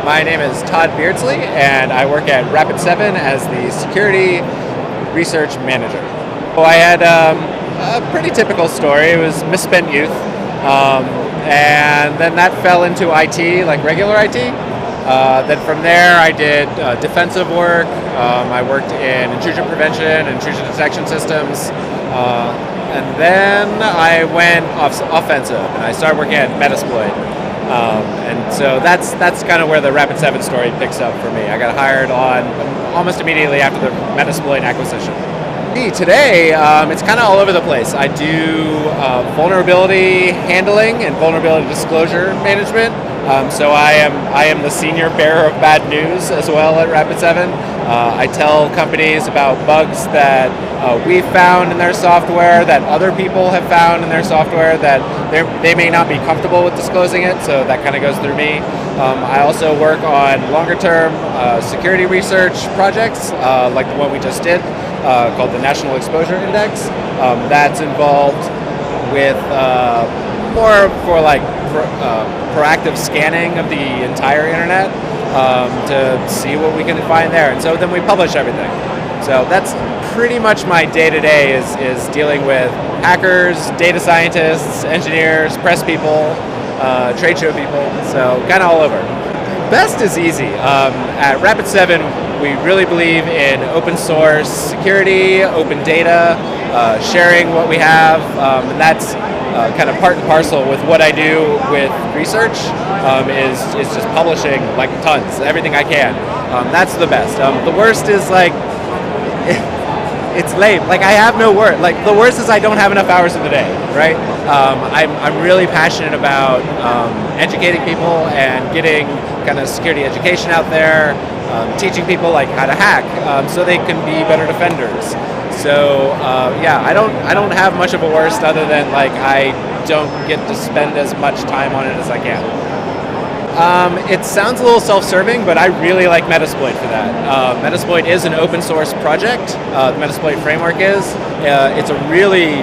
My name is Todd Beardsley, and I work at Rapid7 as the Security Research Manager. So I had a pretty typical story. It was misspent youth, and then that fell into IT, like regular IT. Then from there, I did defensive work. I worked in intrusion prevention, intrusion detection systems, and then I went offensive, and I started working at Metasploit. And so that's kind of where the Rapid7 story picks up for me. I got hired on almost immediately after the Metasploit acquisition. Today, it's kind of all over the place. I do vulnerability handling and vulnerability disclosure management. So I am the senior bearer of bad news as well at Rapid7. I tell companies about bugs that we've found in their software, that other people have found in their software, that they may not be comfortable with disclosing it, so that kind of goes through me. I also work on longer-term security research projects, like the one we just did, called the National Exposure Index. That's involved with more for like proactive scanning of the entire internet to see what we can find there. And so then we publish everything. So that's pretty much my day-to-day is dealing with hackers, data scientists, engineers, press people, trade show people, so kind of all over. Best is easy. At Rapid7, we really believe in open source security, open data, sharing what we have, and that's kind of part and parcel with what I do with research, is just publishing like tons, everything I can. That's the best. The worst is like, it's lame. Like I have no work. Like the worst is I don't have enough hours in the day, right? I'm really passionate about educating people and getting kind of security education out there, teaching people like how to hack so they can be better defenders. So yeah, I don't have much of a worst other than like I don't get to spend as much time on it as I can. It sounds a little self-serving, but I really like Metasploit for that. Metasploit is an open source project. The Metasploit framework is. It's a really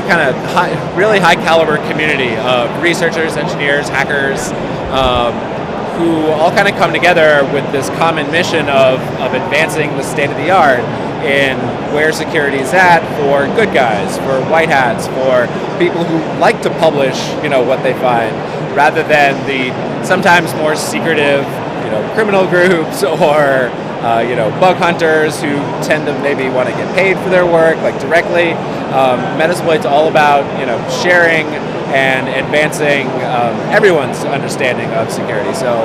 kind of high caliber community of researchers, engineers, hackers, who all kind of come together with this common mission of advancing the state of the art in where security is at for good guys, for white hats, for people who like to publish, what they find, rather than the sometimes more secretive, criminal groups or bug hunters who tend to maybe want to get paid for their work, like directly. Metasploit's all about sharing and advancing everyone's understanding of security. So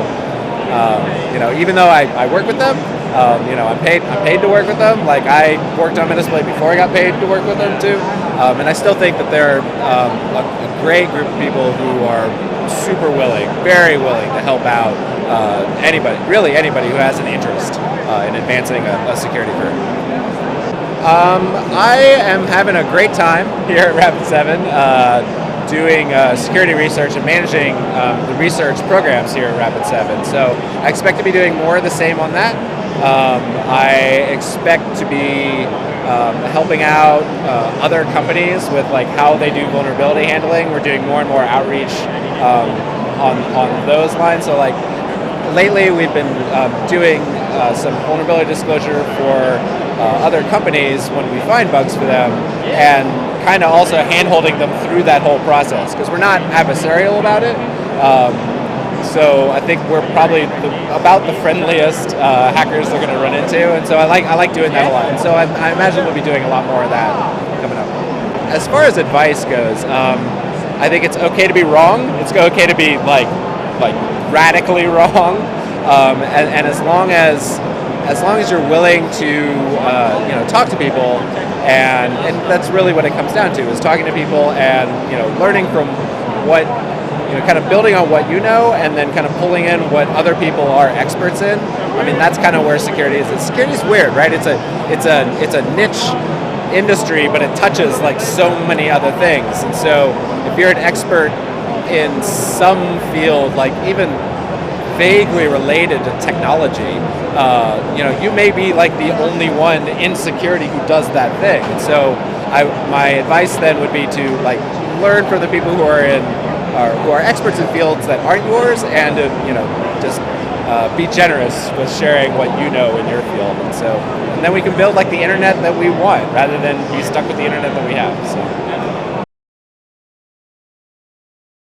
even though I work with them, I'm paid to work with them. Like I worked on Metasploit before I got paid to work with them too, and I still think that they're a great group of people who are super willing, very willing to help out anybody who has an interest in advancing a security career. I am having a great time here at Rapid7. Doing security research and managing the research programs here at Rapid7. So I expect to be doing more of the same on that. I expect to be helping out other companies with like how they do vulnerability handling. We're doing more and more outreach on those lines. So like lately we've been doing some vulnerability disclosure for other companies when we find bugs for them, and kind of also hand-holding them through that whole process, because we're not adversarial about it. So I think we're probably about the friendliest hackers they're going to run into, and so I like doing that a lot. And so I imagine we'll be doing a lot more of that coming up. As far as advice goes, I think it's okay to be wrong. It's okay to be like radically wrong, and as long as you're willing to talk to people, and that's really what it comes down to, is talking to people and learning from what kind of building on what you know, and then kind of pulling in what other people are experts in. I mean, that's kind of where security is. Security is weird, right? It's a niche industry, but it touches like so many other things. And so if you're an expert in some field, like even vaguely related to technology, you may be like the only one in security who does that thing. And so my advice then would be to like learn from the people who are experts in fields that aren't yours, and to just be generous with sharing what you know in your field. And then we can build like the internet that we want rather than be stuck with the internet that we have. So.